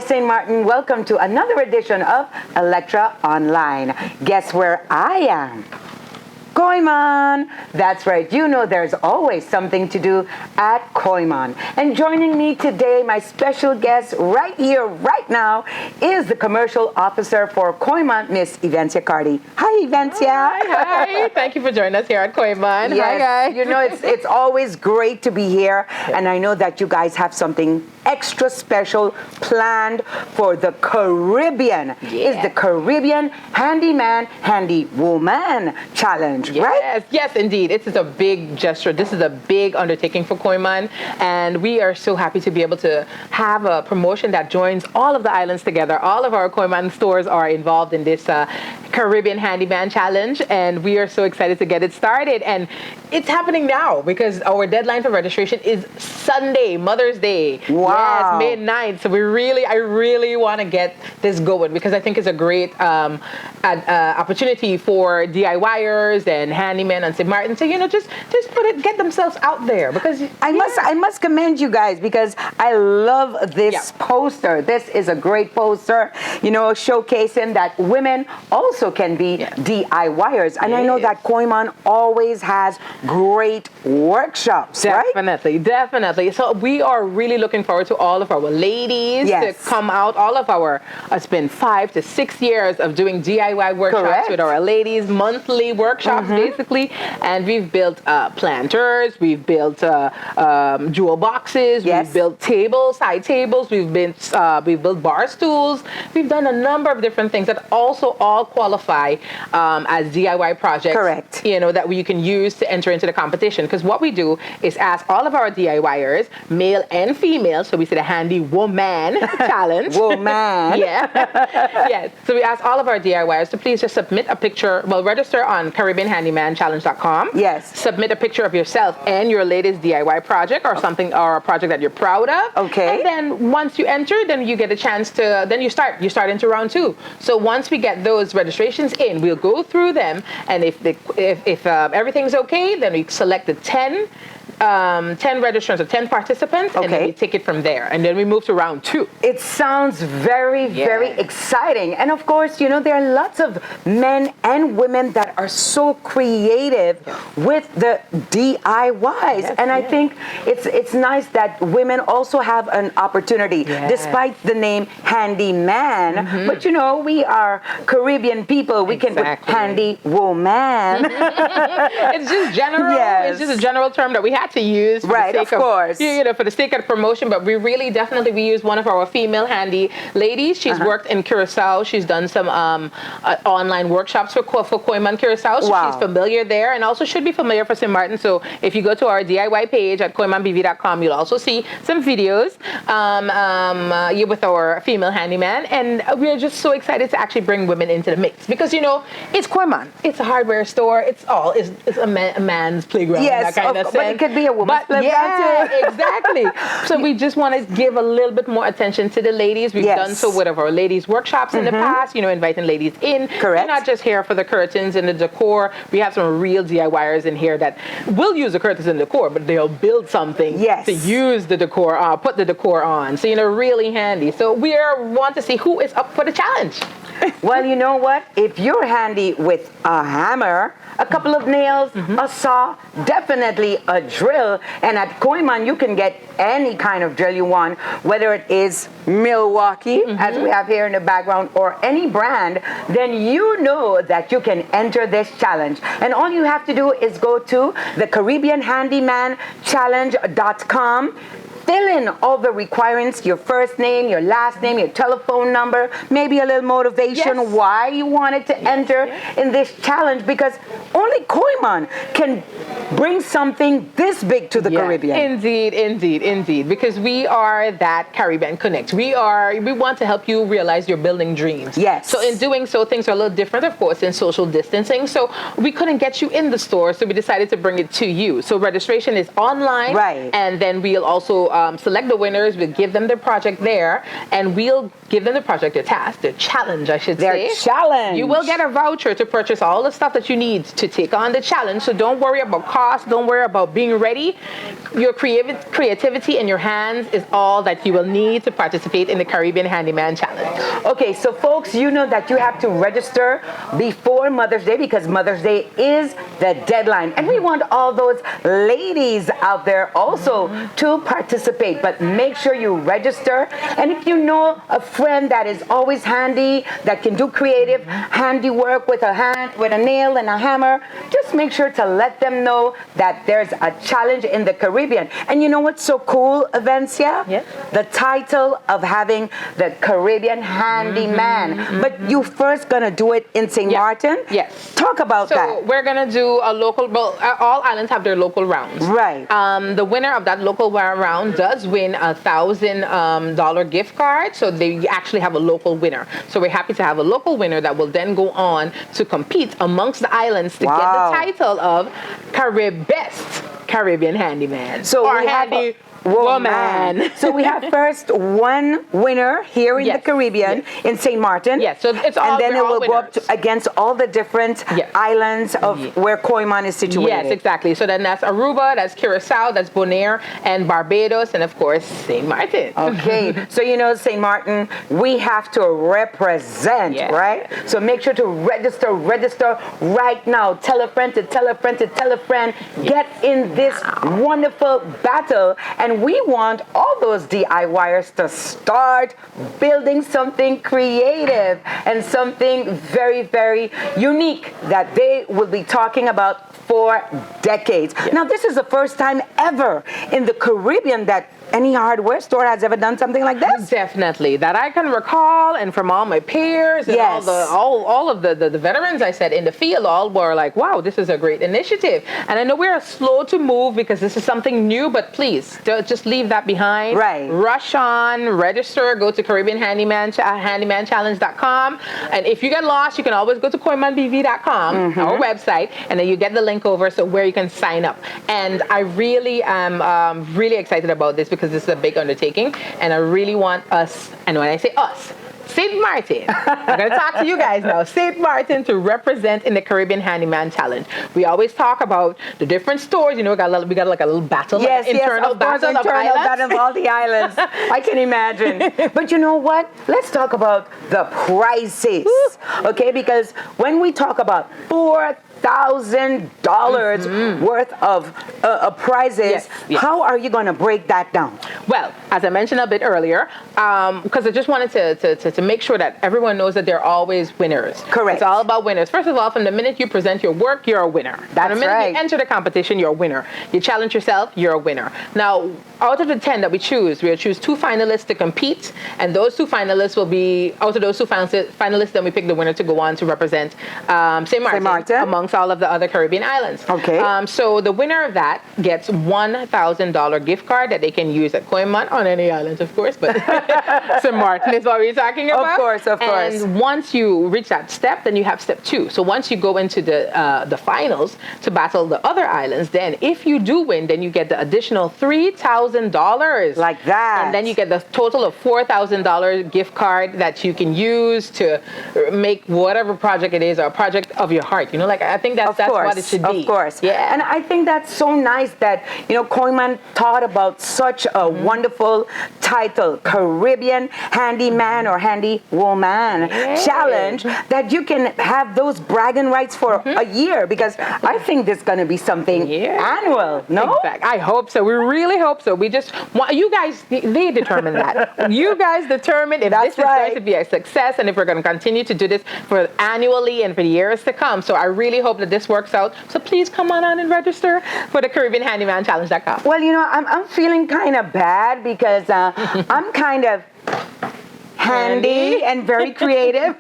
St. Martin. Welcome to another edition of Elektra Online. Guess where I am? Koiman. That's right. You know there's always something to do at Koiman. And joining me today, my special guest right here, right now, is the commercial officer for Koiman, Miss Evencia Cardi. Hi, Evencia. Hi. Thank you for joining us here at Koiman. Yes. Hi, guys. You know, it's always great to be here. And I know that you guys have something extra special planned for the Caribbean. It's the Caribbean Handyman, Handywoman Challenge. Yes, right? Yes, indeed. It is a big gesture. This is a big undertaking for Koiman, and we are so happy to be able to have a promotion that joins all of the islands together. All of our Koiman stores are involved in this Caribbean Handyman Challenge, and we are so excited to get it started. And it's happening now because our deadline for registration is Sunday, Mother's Day. Wow. Yes, May 9th. So I really want to get this going because I think it's a great opportunity for DIYers and handymen and St. Martin to just get themselves out there because I must commend you guys because I love this poster. This is a great poster, showcasing that women also can be DIYers. And I know that Koiman always has great workshops, Definitely, definitely. So we are really looking forward to all of our ladies to come out. All of it's been 5 to 6 years of doing DIY workshops with our ladies, monthly workshops basically. And we've built planters, we've built jewel boxes, we've built tables, side tables, we've built bar stools. We've done a number of different things that also all qualify as DIY projects. Correct. That you can use to enter into the competition. Because what we do is ask all of our DIYers, male and female, so we say the Handy Woman Challenge. Woman. Yes. So we ask all of our DIYers to please just submit a picture, register on CaribbeanHandymanChallenge.com. Yes. Submit a picture of yourself and your latest DIY project or something, or a project that you're proud of. Okay. And then once you enter, then you get a chance to, then you start into round 2. So once we get those registrations in, we'll go through them, and if everything's okay, then we select the 10 registrants or 10 participants, and then we take it from there. And then we move to round 2. It sounds very, very exciting. And of course, there are lots of men and women that are so creative with the DIYs. And I think it's nice that women also have an opportunity, despite the name Handyman. But we are Caribbean people. We can put Handy Woman. It's just general. It's just a general term that we had to use for the sake for the sake of promotion, but we use one of our female handy ladies. She's worked in Curacao. She's done some online workshops for Koiman Curacao, so she's familiar there, and also should be familiar for St. Martin. So if you go to our DIY page at koimanbv.com, you'll also see some videos with our female handyman, and we're just so excited to actually bring women into the mix because it's Koiman. It's a hardware store. It's a man's playground. Yes, that kind of sense. But it could be a woman's playground too. Exactly. So we just want to give a little bit more attention to the ladies. We've done so with our ladies workshops in the past, inviting ladies in. Correct. We're not just here for the curtains and the decor. We have some real DIYers in here that will use the curtains and decor, but they'll build something to use the decor, put the decor on. So, really handy. So we want to see who is up for the challenge. Well, you know what? If you're handy with a hammer, a couple of nails, a saw, definitely a drill. And at Koiman, you can get any kind of drill you want, whether it is Milwaukee, as we have here in the background, or any brand, then you know that you can enter this challenge. And all you have to do is go to the CaribbeanHandymanChallenge.com. Fill in all the requirements, your first name, your last name, your telephone number, maybe a little motivation why you wanted to enter in this challenge, because only Koiman can bring something this big to the Caribbean. Indeed. Because we are that Caribbean Connect. We want to help you realize your building dreams. Yes. So in doing so, things are a little different, of course, in social distancing. So we couldn't get you in the store, so we decided to bring it to you. So registration is online. Right. And then we'll also select the winners. We'll give them their project there, and we'll give them the project, their task, their challenge, I should say. Their challenge. You will get a voucher to purchase all the stuff that you need to take on the challenge. So don't worry about cost. Don't worry about being ready. Your creativity in your hands is all that you will need to participate in the Caribbean Handyman Challenge. Okay, so folks, you know that you have to register before Mother's Day because Mother's Day is the deadline. And we want all those ladies out there also to participate. But make sure you register. And if you know a friend that is always handy, that can do creative handiwork with a nail and a hammer, just make sure to let them know that there's a challenge in the Caribbean. And you know what's so cool, Avencia? Yes. The title of having the Caribbean Handyman. But you first gonna do it in St. Martin? Yes. Talk about that. So we're gonna do a local. Well, all islands have their local rounds. Right. The winner of that local round does win $1,000 gift card. So they actually have a local winner. So we're happy to have a local winner that will then go on to compete amongst the islands to get the title of Best Caribbean Handyman. So or we handy have woman. So we have first one winner here in the Caribbean in St. Martin. Yes, so it's all. And then it will winners. go up against all the different islands of where Koiman is situated. Yes, exactly. So then that's Aruba, that's Curacao, that's Bonaire, and Barbados, and of course St. Martin. Okay, so you know St. Martin, we have to represent, right? So make sure to register right now. Tell a friend to tell a friend to tell a friend. Get in this wonderful battle, and we want all those DIYers to start building something creative and something very, very unique that they will be talking about for decades. Now, this is the first time ever in the Caribbean that any hardware store has ever done something like this? Definitely, that I can recall, and from all my peers and all of the veterans I said in the field, all were like, wow, this is a great initiative. And I know we're slow to move because this is something new, but please don't just leave that behind. Right. Rush on, register, go to Caribbean handymanchallenge.com, and if you get lost, you can always go to koimanbv.com, our website, and then you get the link over so where you can sign up. And I really am really excited about this because this is a big undertaking, and I really want us, and when I say us, St. Martin, I'm going to talk to you guys now, St. Martin to represent in the Caribbean Handyman Challenge. We always talk about the different stores, you know, we got like a little battle, internal battle of all the islands. I can imagine. But you know what? Let's talk about the prices, okay? Because when we talk about $4,000 worth of prizes. How are you going to break that down? Well, as I mentioned a bit earlier, because I just wanted to make sure that everyone knows that they're always winners. Correct. It's all about winners. First of all, from the minute you present your work, you're a winner. That's from the minute you enter the competition, you're a winner. You challenge yourself, you're a winner. Now, out of the 10 that we choose, we'll choose 2 finalists to compete, and those 2 finalists will be, out of those 2 finalists, then we pick the winner to go on to represent St. Martin amongst all of the other Caribbean islands. Okay. So the winner of that gets $1,000 gift card that they can use at Koiman on any island, of course, but St. Martin is what we're talking about. Of course. And once you reach that step, then you have step 2. So once you go into the finals to battle the other islands, then if you do win, then you get the additional $3,000. Like that. And then you get the total of $4,000 gift card that you can use to make whatever project it is, or a project of your heart. You know, like I think that's what it should be. Of course. Yeah. And I think that's so nice that, you know, Koiman thought about such a wonderful title, Caribbean Handyman or Handy Woman Challenge, that you can have those bragging rights for a year, because I think there's going to be something annual, no? Exactly. I hope so. We really hope so. We just want you guys, they determine that. You guys determine if this is going to be a success and if we're going to continue to do this for annually and for years to come. So I really hope that this works out. So please come on and register for the CaribbeanHandymanChallenge.com. Well, you know, I'm feeling kind of bad because I'm kind of handy and very creative.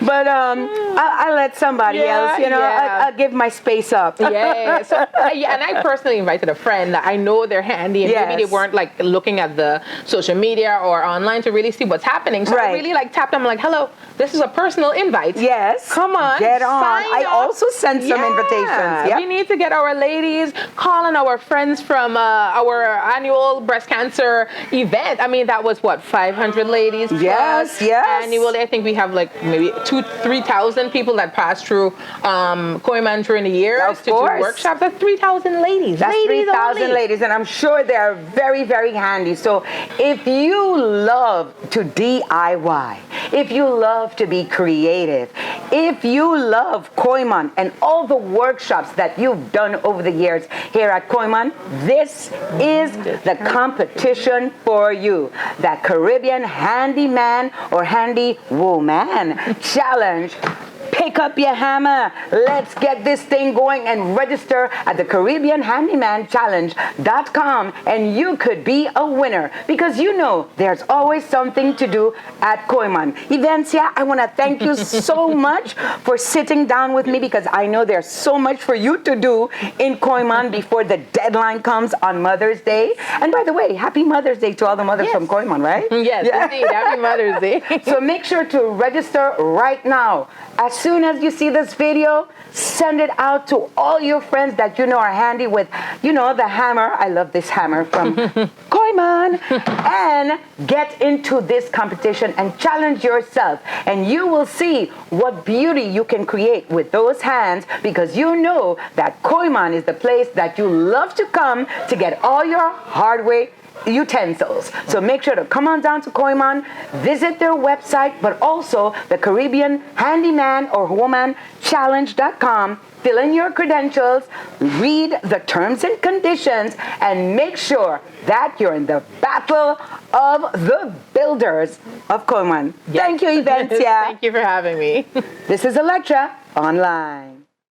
But I'll let somebody else, I'll give my space up. Yeah. So, and I personally invited a friend that I know they're handy, and maybe they weren't like looking at the social media or online to really see what's happening. So I really like tapped them like, hello, this is a personal invite. Yes. Come on. Get on. I also sent some invitations. Yep. We need to get our ladies, calling our friends from our annual breast cancer event. I mean, that was what, 500 ladies? Yes. Annually, I think we have like maybe 2,000-3,000 people that pass through Koiman during the year to do workshops. That's 3,000 ladies. That's 3,000 ladies, and I'm sure they're very, very handy. So if you love to DIY, if you love to be creative, if you love Koiman and all the workshops that you've done over the years here at Koiman, this is the competition for you. The Caribbean Handyman or Handy Woman Challenge. Pick up your hammer. Let's get this thing going and register at the Caribbean Handyman Challenge.com, and you could be a winner because there's always something to do at Koiman. Evencia, I want to thank you so much for sitting down with me because I know there's so much for you to do in Koiman before the deadline comes on Mother's Day. And by the way, happy Mother's Day to all the mothers from Koiman, right? Yes, indeed. Happy Mother's Day. So make sure to register right now. As soon as you see this video, send it out to all your friends that are handy with, the hammer. I love this hammer from Koiman. And get into this competition and challenge yourself. And you will see what beauty you can create with those hands because you know that Koiman is the place that you love to come to get all your hardware utensils. So make sure to come on down to Koiman, visit their website, but also the Caribbean Handyman or Woman Challenge.com. Fill in your credentials, read the terms and conditions, and make sure that you're in the battle of the builders of Koiman. Yes. Thank you, Evencia. Thank you for having me. This is Elektra Online.